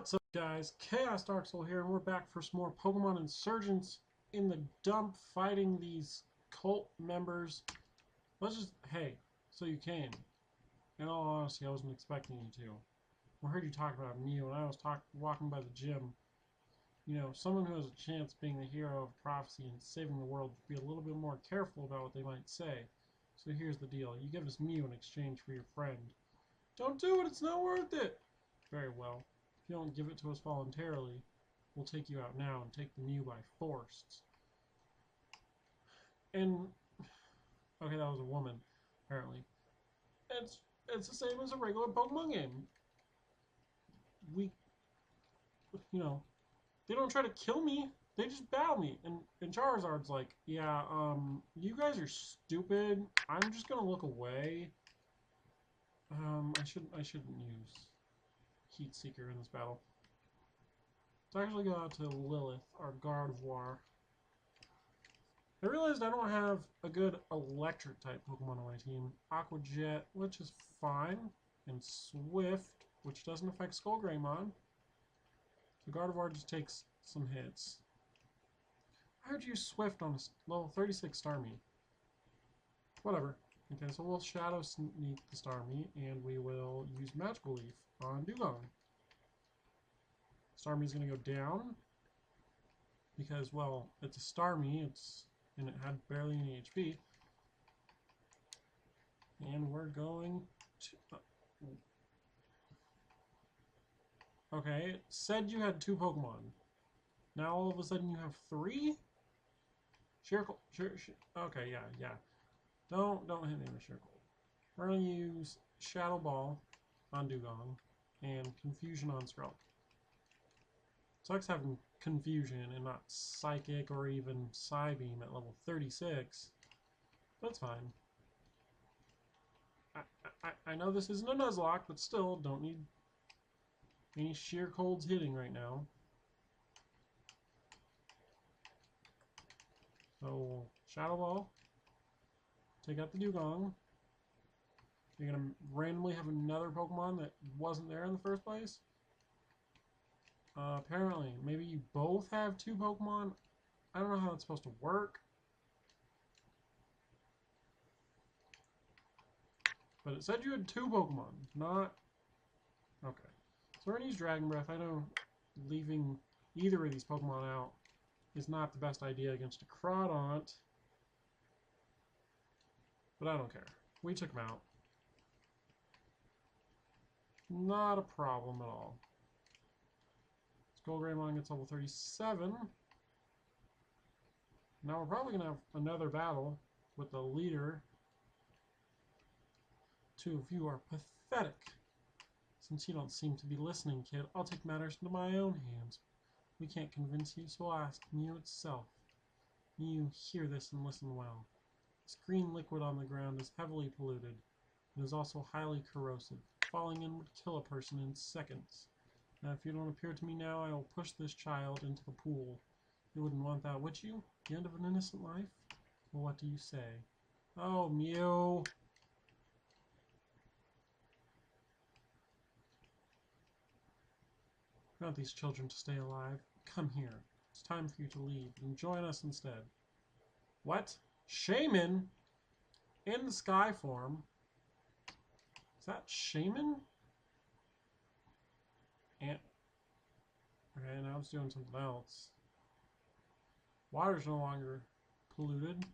What's up, guys? Chaos Dark Soul here, and we're back for some more Pokemon Insurgence in the dump fighting these cult members. Hey, so you came. In all honesty, I wasn't expecting you to. I heard you talk about Mew, and I was walking by the gym. You know, someone who has a chance being the hero of prophecy and saving the world would be a little bit more careful about what they might say. So here's the deal. You give us Mew in exchange for your friend. Don't do it, it's not worth it! Very well. If you don't give it to us voluntarily, we'll take you out now and take the Mew by force. And okay, that was a woman, apparently. It's the same as a regular Pokemon game. You know, they don't try to kill me. They just battle me. And Charizard's like, yeah, you guys are stupid. I'm just gonna look away. I shouldn't use Heat Seeker in this battle. Let's actually go out to Lilith, our Gardevoir. I realized I don't have a good electric type Pokemon on my team. Aqua Jet, which is fine, and Swift, which doesn't affect Skull Greymon. So Gardevoir just takes some hits. I heard you use Swift on a level 36 Starmie. Whatever. Okay, so we'll Shadow Sneak the Starmie, and we will use Magical Leaf on Dugong. Starmie's going to go down because, well, it's a Starmie, and it had barely any HP. And we're going to... okay, it said you had 2 Pokemon. Now all of a sudden you have 3? Sure. Okay, yeah. Don't hit me with Sheercold. We're going to use Shadow Ball on Dugong and Confusion on Skrelp. Sucks having Confusion and not Psychic or even Psybeam at level 36. But it's fine. I know this isn't a Nuzlocke, but still, don't need any Sheercolds hitting right now. So, Shadow Ball. Take out the Dugong. You're going to randomly have another Pokemon that wasn't there in the first place? Apparently. Maybe you both have 2 Pokemon? I don't know how that's supposed to work. But it said you had 2 Pokemon, not... okay. So we're going to use Dragon Breath. I know leaving either of these Pokemon out is not the best idea against a Crawdaunt. But I don't care. We took him out. Not a problem at all. Skull Greymon gets level 37. Now we're probably going to have another battle with the leader. 2 of you are pathetic. Since you don't seem to be listening, kid, I'll take matters into my own hands. We can't convince you, so I'll ask Mew itself. Mew, hear this and listen well. This green liquid on the ground is heavily polluted. It is also highly corrosive. Falling in would kill a person in seconds. Now, if you don't appear to me now, I will push this child into the pool. You wouldn't want that, would you? The end of an innocent life? Well, what do you say? Oh, Mew! I want these children to stay alive. Come here. It's time for you to leave and join us instead. What? Shaman? In the sky form? Is that Shaman? And okay, now it's doing something else. Water's no longer polluted.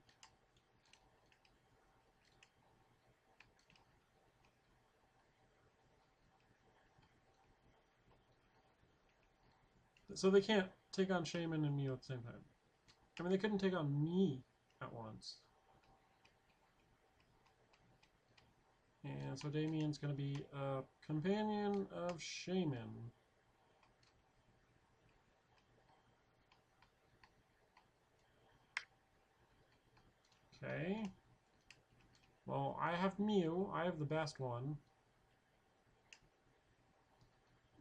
So they can't take on Shaman and Mew at the same time. I mean, they couldn't take on me at once. And so Damian's going to be a companion of Shaman. Okay. Well, I have Mew. I have the best one.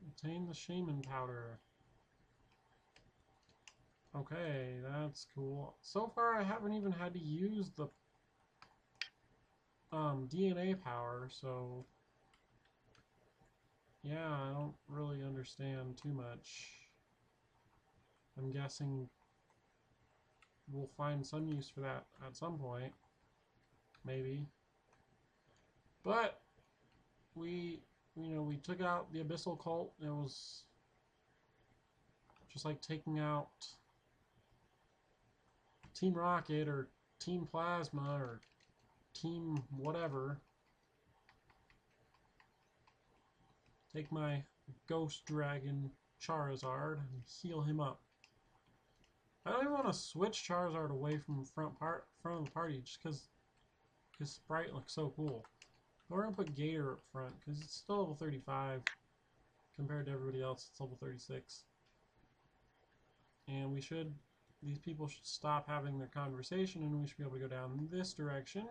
Obtain the Shaman powder. Okay, that's cool. So far, I haven't even had to use the DNA power, so yeah, I don't really understand too much. I'm guessing we'll find some use for that at some point. Maybe. But we took out the Abyssal cult. It was just like taking out Team Rocket or Team Plasma or Team whatever. Take my Ghost Dragon Charizard and heal him up. I don't even want to switch Charizard away from front of the party just because his sprite looks so cool. But we're going to put Gator up front because it's still level 35 compared to everybody else. It's level 36. And these people should stop having their conversation and we should be able to go down this direction.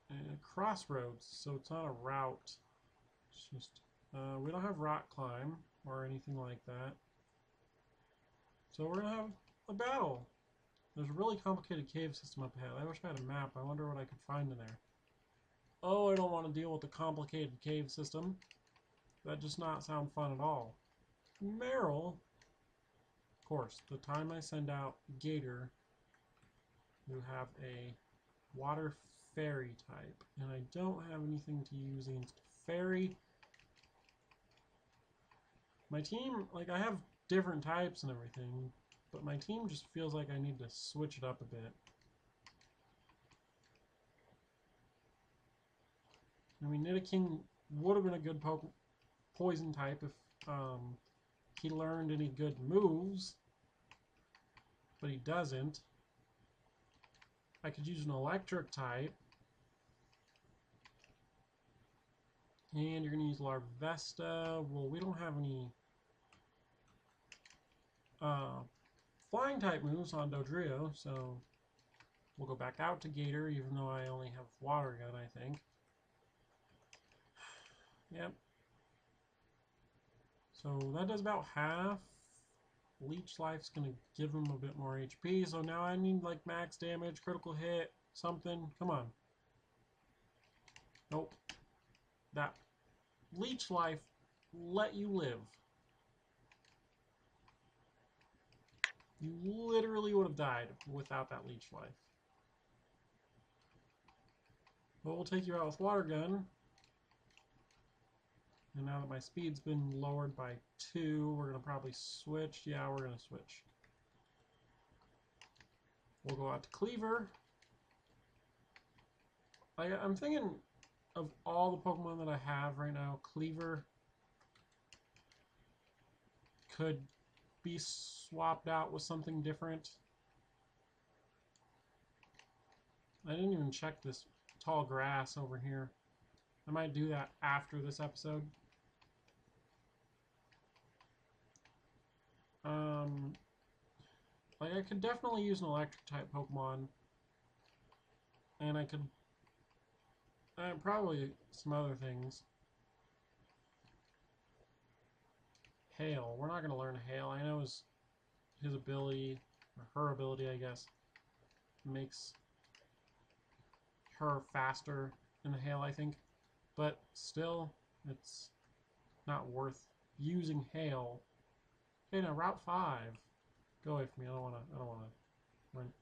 And crossroads, so it's not a route. It's just, we don't have rock climb or anything like that. So we're going to have a battle. There's a really complicated cave system up ahead. I wish I had a map. I wonder what I could find in there. Oh, I don't want to deal with the complicated cave system. That does not sound fun at all. Meryl. Of course, the time I send out Gator, you have a water fairy type. And I don't have anything to use against fairy. My team, like, I have different types and everything, but my team just feels like I need to switch it up a bit. I mean, Nidoking would have been a good poison type if he learned any good moves, but he doesn't. I could use an electric type. And you're going to use Larvesta. Well, we don't have any flying type moves on Dodrio, so we'll go back out to Gator, even though I only have Water Gun, I think. Yep. So that does about half. Leech Life's going to give him a bit more HP, so now I need like max damage, critical hit, something. Come on. Nope. That Leech Life let you live. You literally would have died without that Leech Life. But we'll take you out with Water Gun. And now that my speed's been lowered by 2, we're going to probably switch. Yeah, we're going to switch. We'll go out to Cleaver. I'm thinking of all the Pokemon that I have right now, Cleaver could be swapped out with something different. I didn't even check this tall grass over here. I might do that after this episode. Like I could definitely use an electric type Pokemon, and I could probably some other things. Hail. We're not going to learn Hail. I know his ability, or her ability, I guess, makes her faster in the Hail, I think. But still, it's not worth using Hail. Okay, now Route 5. Go away from me. I don't want to run.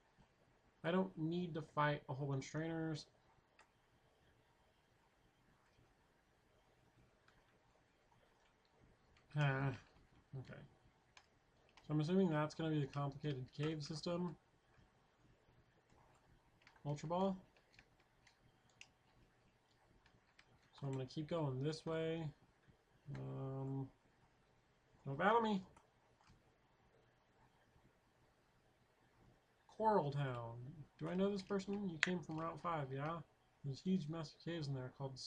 I don't need to fight a whole bunch of trainers. Okay. So I'm assuming that's going to be the complicated cave system. Ultra Ball. So I'm going to keep going this way. Don't battle me. Coral Town. Do I know this person? You came from Route 5, yeah? There's huge massive caves in there called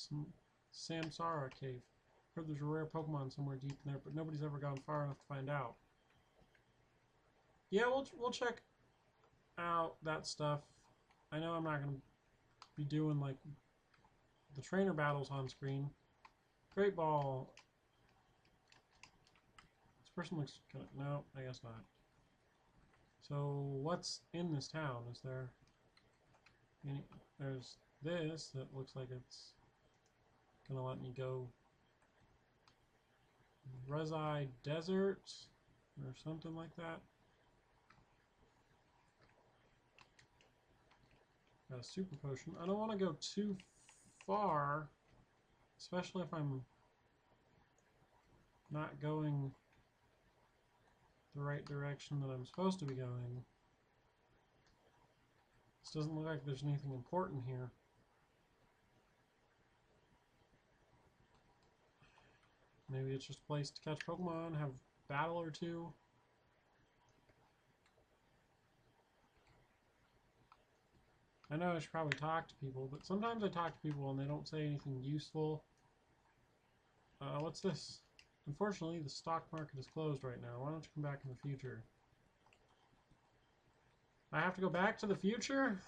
Samsara Cave. Heard there's a rare Pokemon somewhere deep in there, but nobody's ever gone far enough to find out. Yeah, we'll check out that stuff. I know I'm not going to be doing like the trainer battles on screen. Great Ball. This person looks kind of... No, I guess not. So what's in this town? Is there any... There's this that looks like it's gonna let me go Resi Desert or something like that. Got a super potion. I don't want to go too far, especially if I'm not going the right direction that I'm supposed to be going. This doesn't look like there's anything important here. Maybe it's just a place to catch Pokemon, have a battle or two. I know I should probably talk to people, but sometimes I talk to people and they don't say anything useful. What's this? Unfortunately, the stock market is closed right now. Why don't you come back in the future? I have to go back to the future?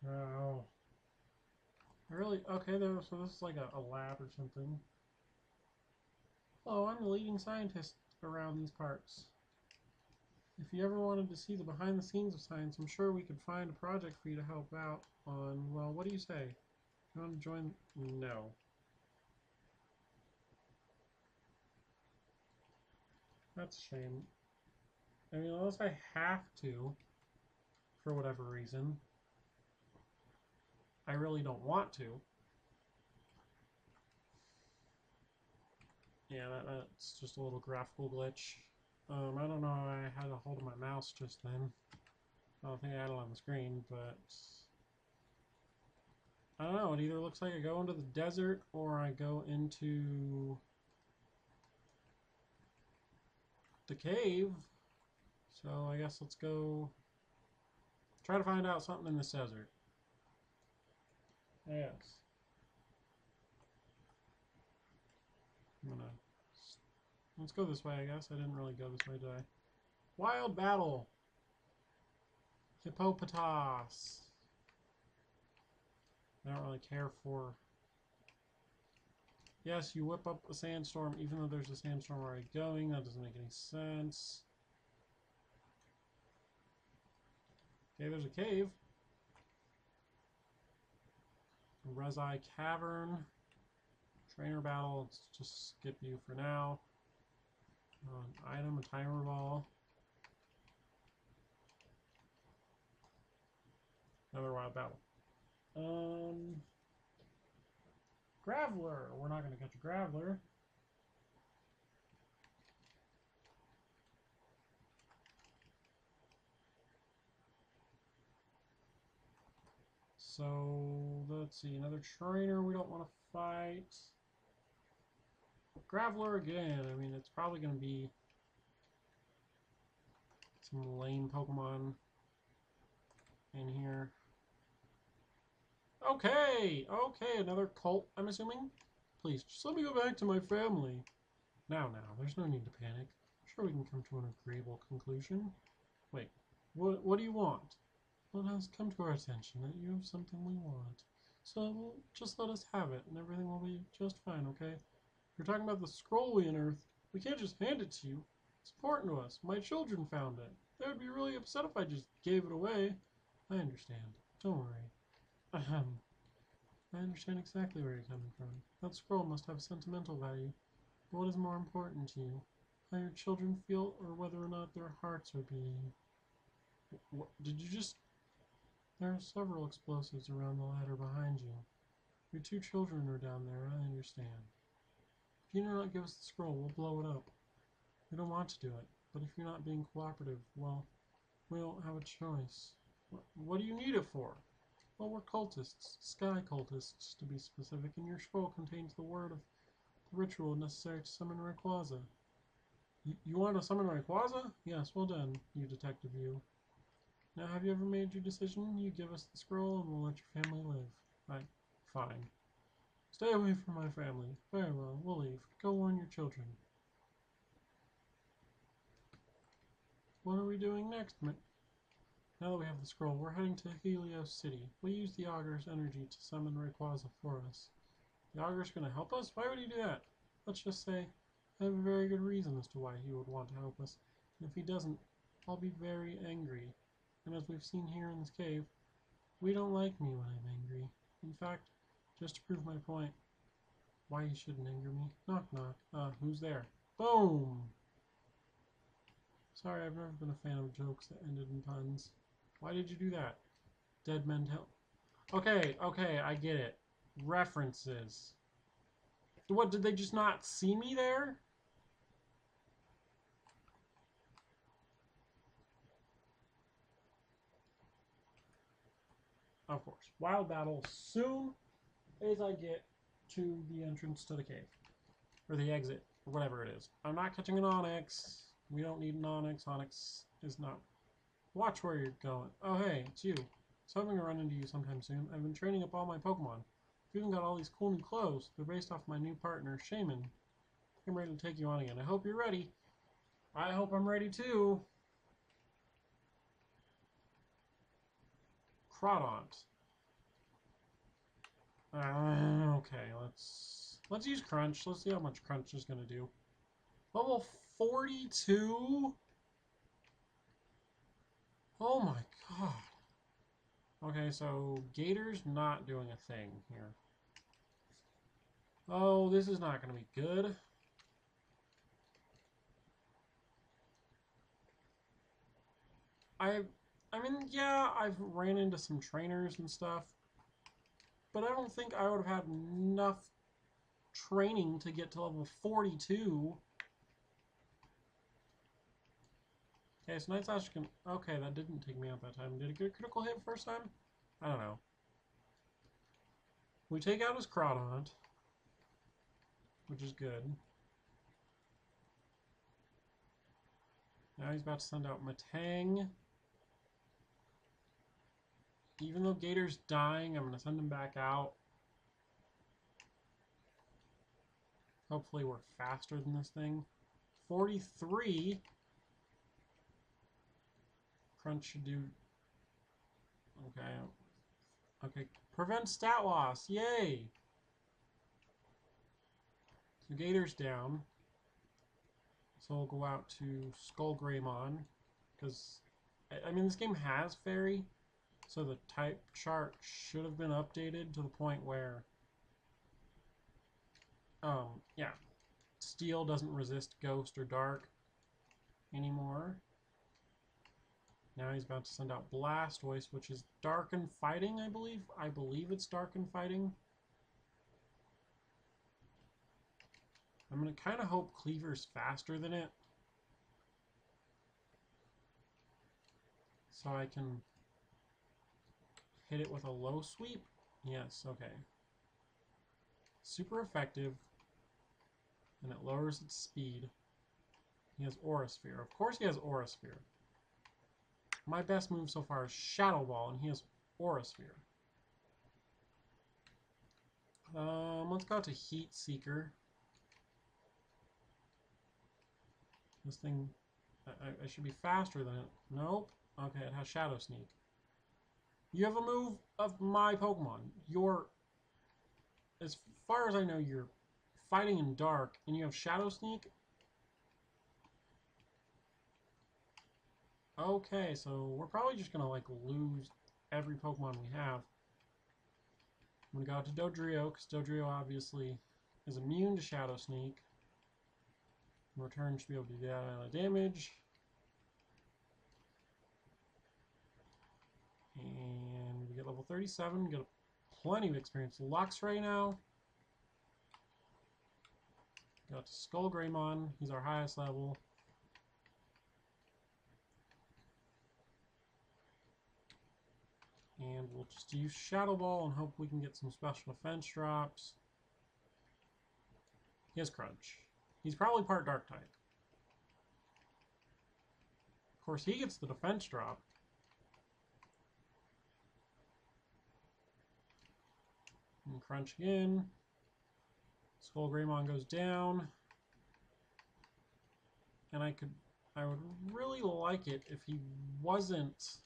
Oh. Really? Okay, so this is like a lab or something. Hello, I'm the leading scientist around these parts. If you ever wanted to see the behind the scenes of science, I'm sure we could find a project for you to help out on. Well, what do you say? You want to join? No. That's a shame. I mean, unless I have to, for whatever reason. I really don't want to. Yeah, that's just a little graphical glitch. I don't know how I had a hold of my mouse just then. I don't think I had it on the screen, but I don't know. It either looks like I go into the desert or I go into the cave. So I guess let's go try to find out something in this desert. Yes. Let's go this way, I guess. I didn't really go this way, did I? Wild battle! Hippopotas! I don't really care for... Yes, you whip up a sandstorm even though there's a sandstorm already going. That doesn't make any sense. Okay, there's a cave. Resi Cavern. Trainer battle. Let's just skip you for now. Item, a timer ball. Another wild battle. Graveler. We're not going to catch a Graveler. So, let's see. Another trainer we don't want to fight. Graveler again. I mean, it's probably going to be some lame Pokemon in here. Okay! Okay, another cult, I'm assuming? Please, just let me go back to my family. Now, there's no need to panic. I'm sure we can come to an agreeable conclusion. Wait, what do you want? Well, it has come to our attention that you have something we want. So, just let us have it, and everything will be just fine, okay? You're talking about the scroll we unearthed. We can't just hand it to you. It's important to us. My children found it. They would be really upset if I just gave it away. I understand. Don't worry. Ahem. I understand exactly where you're coming from. That scroll must have sentimental value. But what is more important to you? How your children feel or whether or not their hearts are beating? What did you just... There are several explosives around the ladder behind you. Your two children are down there, I understand. If you do not give us the scroll, we'll blow it up. We don't want to do it, but if you're not being cooperative, well, we don't have a choice. What do you need it for? Well, we're cultists, sky cultists, to be specific, and your scroll contains the word of the ritual necessary to summon Rayquaza. You want to summon Rayquaza? Yes, well done, you detective you. Now, have you ever made your decision? You give us the scroll and we'll let your family live. Fine. Stay away from my family. Very well, we'll leave. Go warn your children. What are we doing next? Now that we have the scroll, we're heading to Helios City. We'll use the Augur's energy to summon Rayquaza for us. The Augur's going to help us? Why would he do that? Let's just say, I have a very good reason as to why he would want to help us. If he doesn't, I'll be very angry. And as we've seen here in this cave, we don't like me when I'm angry. In fact, just to prove my point, why you shouldn't anger me. Knock knock. Who's there? Boom! Sorry, I've never been a fan of jokes that ended in puns. Why did you do that? Dead men tell. Okay, I get it. References. What, did they just not see me there? Of course. Wild battle soon as I get to the entrance to the cave. Or the exit, or whatever it is. I'm not catching an onyx. We don't need an onyx. Onyx is not... Watch where you're going. Oh, hey, it's you. So I'm hoping to run into you sometime soon. I've been training up all my Pokemon. I've even got all these cool new clothes. They're based off my new partner, Shaman. I'm ready to take you on again. I hope you're ready. I hope I'm ready too. Crawdont. Okay, let's use Crunch. Let's see how much Crunch is gonna do. Level 42? Oh my god. Okay, so Gator's not doing a thing here. Oh, this is not gonna be good. I mean, yeah, I've ran into some trainers and stuff, but I don't think I would have had enough training to get to level 42. Okay, so Night Slash can... Okay, that didn't take me out that time. Did it get a critical hit first time? I don't know. We take out his Crawdont, which is good. Now he's about to send out Matang. Even though Gator's dying, I'm going to send him back out. Hopefully we're faster than this thing. 43. Crunch should do... Okay. Okay. Prevent stat loss. Yay! So Gator's down. So we'll go out to Skullgreymon. Because, I mean, this game has Fairy. So the type chart should have been updated to the point where, yeah, Steel doesn't resist Ghost or Dark anymore. Now he's about to send out Blastoise, which is Dark and Fighting, I believe. I believe it's Dark and Fighting. I'm going to kind of hope Cleaver's faster than it, so I can hit it with a low sweep. Yes, okay. Super effective, and it lowers its speed. He has Aura Sphere. Of course he has Aura Sphere. My best move so far is Shadow Ball, and he has Aura Sphere. Let's go out to Heat Seeker. This thing, I should be faster than it. Nope. Okay, it has Shadow Sneak. You have a move of my Pokemon. You're, as far as I know, you're fighting in Dark, and you have Shadow Sneak? Okay, so we're probably just gonna, like, lose every Pokemon we have. I'm gonna go out to Dodrio, because Dodrio obviously is immune to Shadow Sneak. In return, should be able to do that amount of damage. And we get level 37, get plenty of experience. Luxray now. Got to Skullgreymon, he's our highest level. And we'll just use Shadow Ball and hope we can get some special defense drops. He has Crunch. He's probably part Dark type. Of course, he gets the defense drop. And Crunch again. Skullgreymon goes down. And I would really like it if he wasn't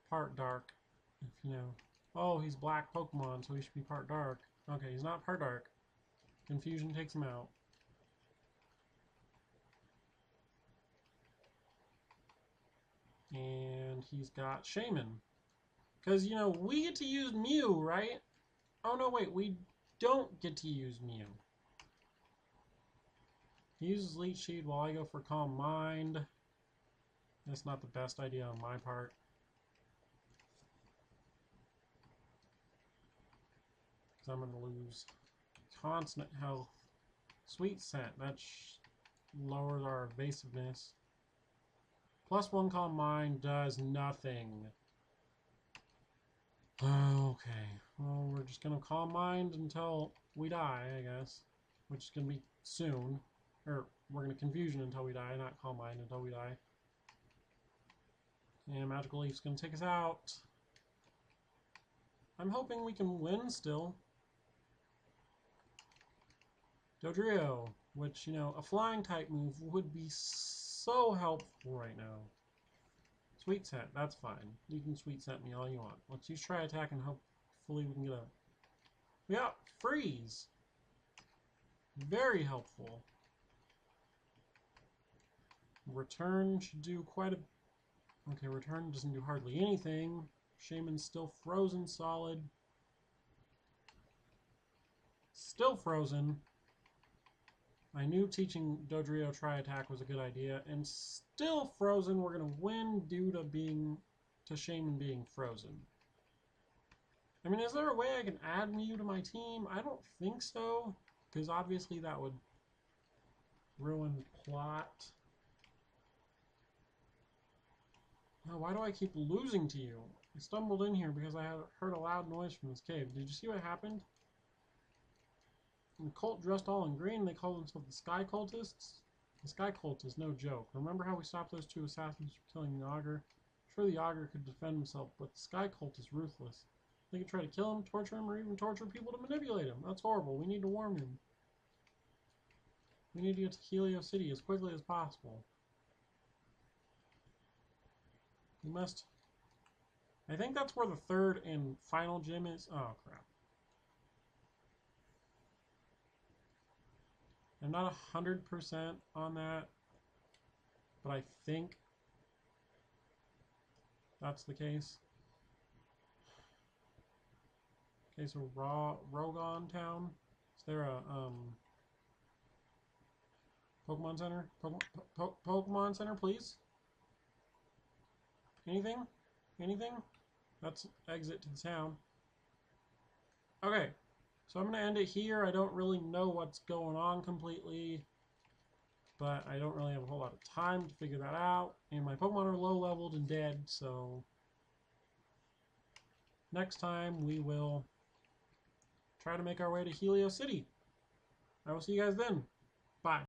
part Dark. If you know, oh, he's black Pokemon, so he should be part Dark. Okay, he's not part Dark. Confusion takes him out. And he's got Shaman. Because, you know, we get to use Mew, right? Oh, no, wait. We don't get to use Mew. He uses Leech Seed while I go for Calm Mind. That's not the best idea on my part. Because I'm going to lose constant health. Sweet Scent. That lowers our evasiveness. +1 Calm Mind does nothing. Okay. Well, we're just going to Calm Mind until we die, I guess. Which is going to be soon. Or, we're going to Confusion until we die, not Calm Mind until we die. And Magical Leaf's going to take us out. I'm hoping we can win still. Dodrio, which, you know, a flying type move would be so helpful right now. Sweet Scent, that's fine. You can Sweet Scent me all you want. Let's use Try Attack and hopefully we can get a... Yeah, Freeze! Very helpful. Return should do quite a... Okay, Return doesn't do hardly anything. Shaman's still frozen solid. Still frozen. I knew teaching Dodrio Try Attack was a good idea, and still frozen. We're gonna win due to Shaman being frozen. I mean, is there a way I can add Mew to my team? I don't think so, because obviously that would ruin plot. Oh, why do I keep losing to you? I stumbled in here because I heard a loud noise from this cave. Did you see what happened? The cult dressed all in green, they call themselves the Sky Cultists. The Sky Cult is no joke. Remember how we stopped those 2 assassins from killing the Augur? Sure, the Augur could defend himself, but the Sky Cult is ruthless. They could try to kill him, torture him, or even torture people to manipulate him. That's horrible. We need to warn him. We need to get to Helio City as quickly as possible. We must... I think that's where the 3rd and final gym is. Oh, crap. I'm not 100% on that, but I think that's the case. Okay, so Rogon Town. Is there a Pokemon Center? Pokemon Center, please? Anything? Anything? That's exit to the town. Okay. So I'm going to end it here. I don't really know what's going on completely, but I don't really have a whole lot of time to figure that out. And my Pokemon are low leveled and dead, so next time we will try to make our way to Helio City. I will see you guys then.